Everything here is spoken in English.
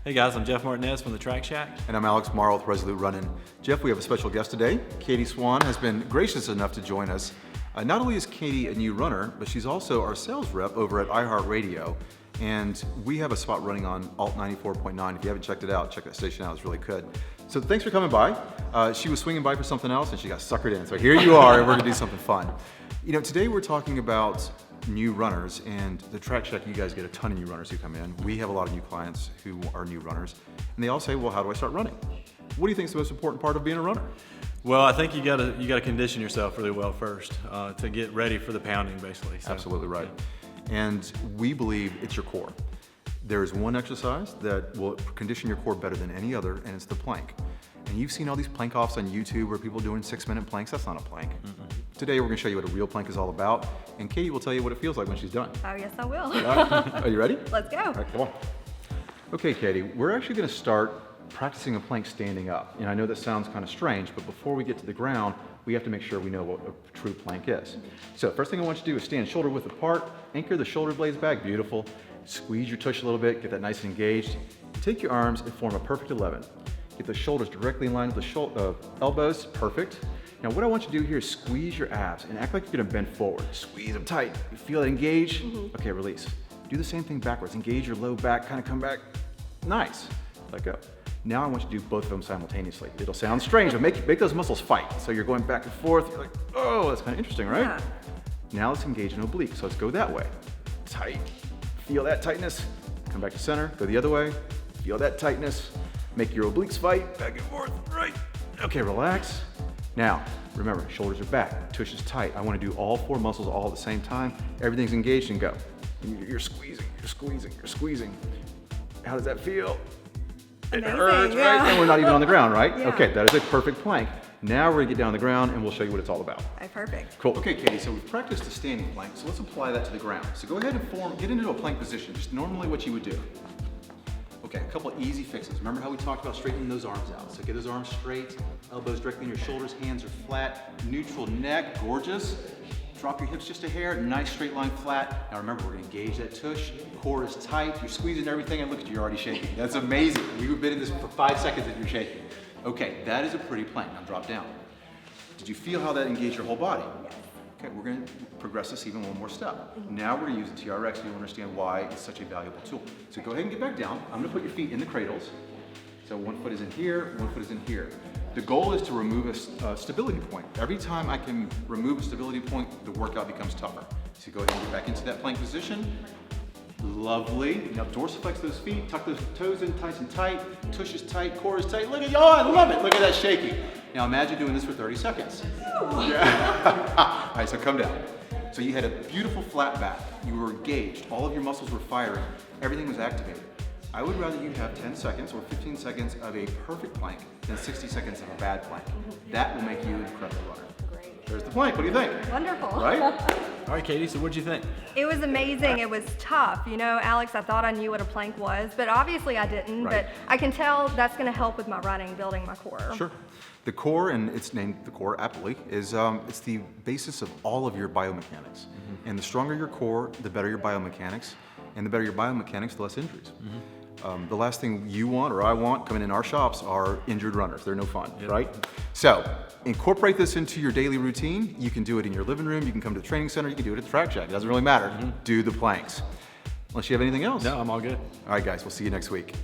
Hey guys, I'm Jeff Martinez from the Track Shack. And I'm Alex Morrow with Resolute Running. Jeff, we have a special guest today. Katie Swan has been gracious enough to join us. Not only is Katie a new runner, but she's also our sales rep over at iHeartRadio. And we have a spot running on Alt 94.9. If you haven't checked it out, check that station out, it's really good. So thanks for coming by. She was swinging by for something else and she got suckered in. So here you are, and we're gonna do something fun. You know, today we're talking about new runners, and the Track Shack, you guys get a ton of new runners who come in. We have a lot of new clients who are new runners, and they all say, well, how do I start running? What do you think is the most important part of being a runner? Well, I think you gotta condition yourself really well first to get ready for the pounding, basically. So, Absolutely right. And we believe it's your core. There's one exercise that will condition your core better than any other, and it's the plank. And you've seen all these plank offs on YouTube where people are doing 6-minute planks. That's not a plank. Today we're gonna show you what a real plank is all about, and Katie will tell you what it feels like when she's done. Oh, yes, I will. All right. Are you ready? Let's go. All right, come on. Okay, Katie, we're actually gonna start practicing a plank standing up. And I know that sounds kind of strange, but before we get to the ground, we have to make sure we know what a true plank is. So first thing I want you to do is stand shoulder width apart, anchor the shoulder blades back, beautiful. Squeeze your tush a little bit, get that nice and engaged. Take your arms and form a perfect 11. Get the shoulders directly in line with the elbows, perfect. Now what I want you to do here is squeeze your abs and act like you're gonna bend forward. Squeeze them tight. You feel it engage? Okay, release. Do the same thing backwards. Engage your low back, kind of come back. Nice. Let go. Now I want you to do both of them simultaneously. It'll sound strange, but make those muscles fight. So you're going back and forth. You're like, oh, that's kind of interesting, right? Yeah. Now let's engage an oblique. So let's go that way. Tight. Feel that tightness. Come back to center. Go the other way. Feel that tightness. Make your obliques fight. Back and forth. Right. Okay, relax. Now, remember, shoulders are back. Tush is tight. I want to do all 4 muscles all at the same time. Everything's engaged and go. And you're squeezing, you're squeezing, you're squeezing. How does that feel? Amazing, It hurts, yeah. right? And we're not even on the ground, right? Yeah. Okay, that is a perfect plank. Now we're gonna get down on the ground and we'll show you what it's all about. Okay, perfect. Cool. Okay, Katie, so we've practiced the standing plank, so let's apply that to the ground. So go ahead and get into a plank position, just normally what you would do. Okay, a couple of easy fixes. Remember how we talked about straightening those arms out? So get those arms straight, elbows directly in your shoulders, hands are flat, neutral neck, gorgeous. Drop your hips just a hair, nice straight line flat. Now remember, we're gonna engage that tush, core is tight, you're squeezing everything, and look at you, you're already shaking. That's amazing. We've been in this for 5 seconds and you're shaking. Okay, that is a pretty plank. Now drop down. Did you feel how that engaged your whole body? Yes. Okay, we're gonna progress this even one more step. Now we're gonna use the TRX and you'll understand why it's such a valuable tool. So go ahead and get back down. I'm gonna put your feet in the cradles. So one foot is in here, one foot is in here. The goal is to remove a stability point. Every time I can remove a stability point, the workout becomes tougher. So go ahead and get back into that plank position. Lovely. Now dorsiflex those feet, tuck those toes in nice and tight, tush is tight, core is tight. Look at, oh, I love it. Look at that shaking. Now imagine doing this for 30 seconds. Yeah. All right, so come down. So you had a beautiful flat back. You were engaged. All of your muscles were firing. Everything was activated. I would rather you have 10 seconds or 15 seconds of a perfect plank than 60 seconds of a bad plank. That will make you an incredible runner. Great. There's the plank. What do you think? Wonderful. Right? All right, Katie, so what'd you think? It was amazing. It was tough. You know, Alex, I thought I knew what a plank was, but obviously I didn't. Right. But I can tell that's going to help with my running, building my core. Sure. The core, and it's named the core aptly, is it's the basis of all of your biomechanics. And the stronger your core, the better your biomechanics. And the better your biomechanics, the less injuries. The last thing you want or I want coming in our shops are injured runners. They're no fun, right? So incorporate this into your daily routine. You can do it in your living room. You can come to the training center. You can do it at the Track Shack. It doesn't really matter. Do the planks. Unless you have anything else. No, I'm all good. All right, guys. We'll see you next week.